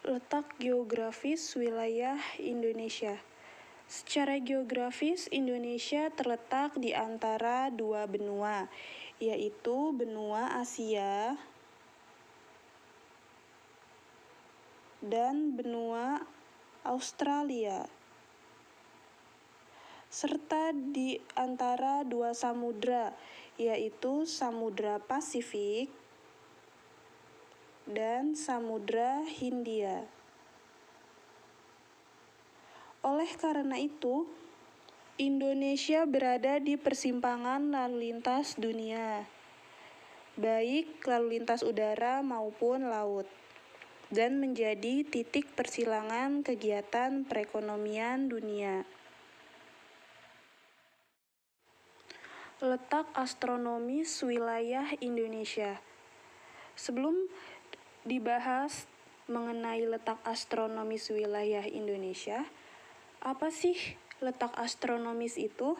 Letak geografis wilayah Indonesia. Secara geografis, Indonesia terletak di antara dua benua, yaitu benua Asia dan benua Australia, serta di antara dua samudra, yaitu Samudra Pasifik dan Samudra Hindia. Oleh karena itu, Indonesia berada di persimpangan lalu lintas dunia, baik lalu lintas udara maupun laut, dan menjadi titik persilangan kegiatan perekonomian dunia. Letak astronomis wilayah Indonesia. Sebelum dibahas mengenai letak astronomis wilayah Indonesia, apa sih letak astronomis itu?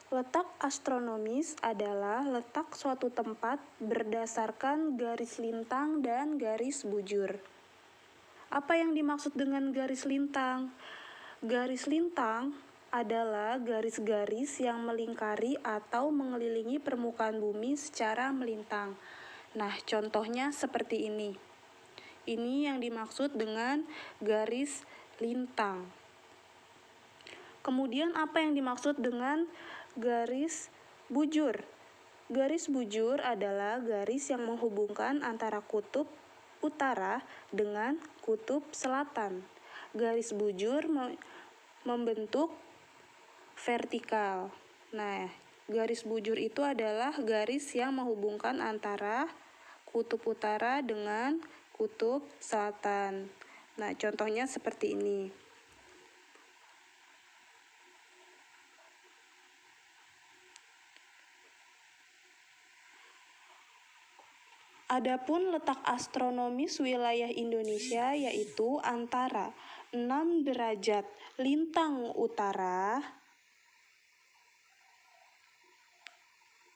Letak astronomis adalah letak suatu tempat berdasarkan garis lintang dan garis bujur. Apa yang dimaksud dengan garis lintang? Garis lintang adalah garis-garis yang melingkari atau mengelilingi permukaan bumi secara melintang. Nah, contohnya seperti ini. Ini yang dimaksud dengan garis lintang. Kemudian apa yang dimaksud dengan garis bujur? Garis bujur adalah garis yang menghubungkan antara kutub utara dengan kutub selatan. Garis bujur membentuk vertikal. Nah, garis bujur itu adalah garis yang menghubungkan antara kutub utara dengan kutub selatan. Nah, contohnya seperti ini. Adapun letak astronomis wilayah Indonesia yaitu antara 6 derajat lintang utara,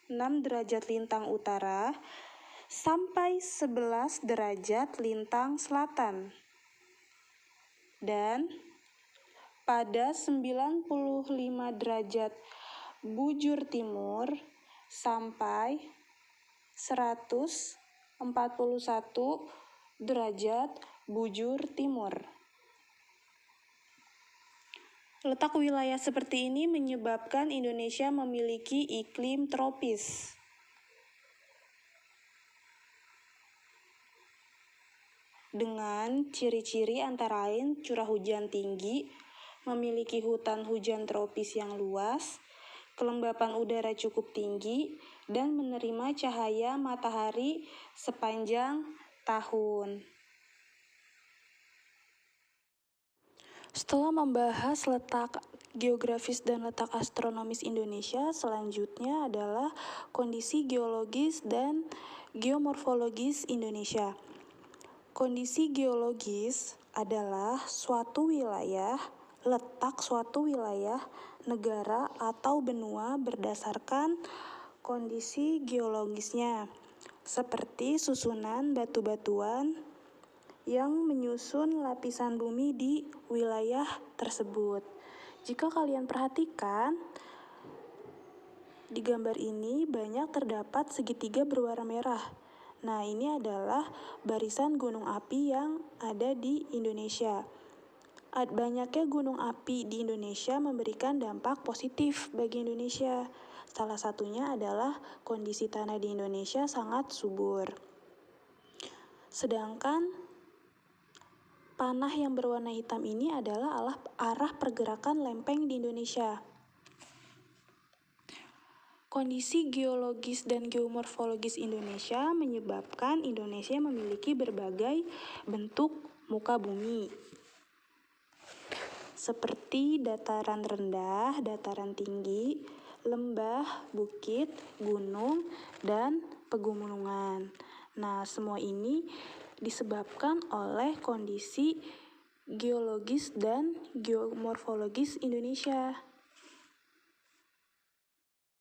6 derajat lintang utara sampai 11 derajat lintang selatan. Dan pada 95 derajat bujur timur sampai 141 derajat bujur timur. Letak wilayah seperti ini menyebabkan Indonesia memiliki iklim tropis. Dengan ciri-ciri antara lain curah hujan tinggi, memiliki hutan hujan tropis yang luas, kelembapan udara cukup tinggi, dan menerima cahaya matahari sepanjang tahun. Setelah membahas letak geografis dan letak astronomis Indonesia, selanjutnya adalah kondisi geologis dan geomorfologis Indonesia. Kondisi geologis adalah suatu wilayah, letak suatu wilayah, negara atau benua berdasarkan kondisi geologisnya, seperti susunan batu-batuan yang menyusun lapisan bumi di wilayah tersebut. Jika kalian perhatikan, di gambar ini banyak terdapat segitiga berwarna merah. Nah, ini adalah barisan gunung api yang ada di Indonesia. Banyaknya gunung api di Indonesia memberikan dampak positif bagi Indonesia. Salah satunya adalah kondisi tanah di Indonesia sangat subur. Sedangkan panah yang berwarna hitam ini adalah arah pergerakan lempeng di Indonesia. Kondisi geologis dan geomorfologis Indonesia menyebabkan Indonesia memiliki berbagai bentuk muka bumi, seperti dataran rendah, dataran tinggi, lembah, bukit, gunung, dan pegunungan. Nah, semua ini disebabkan oleh kondisi geologis dan geomorfologis Indonesia.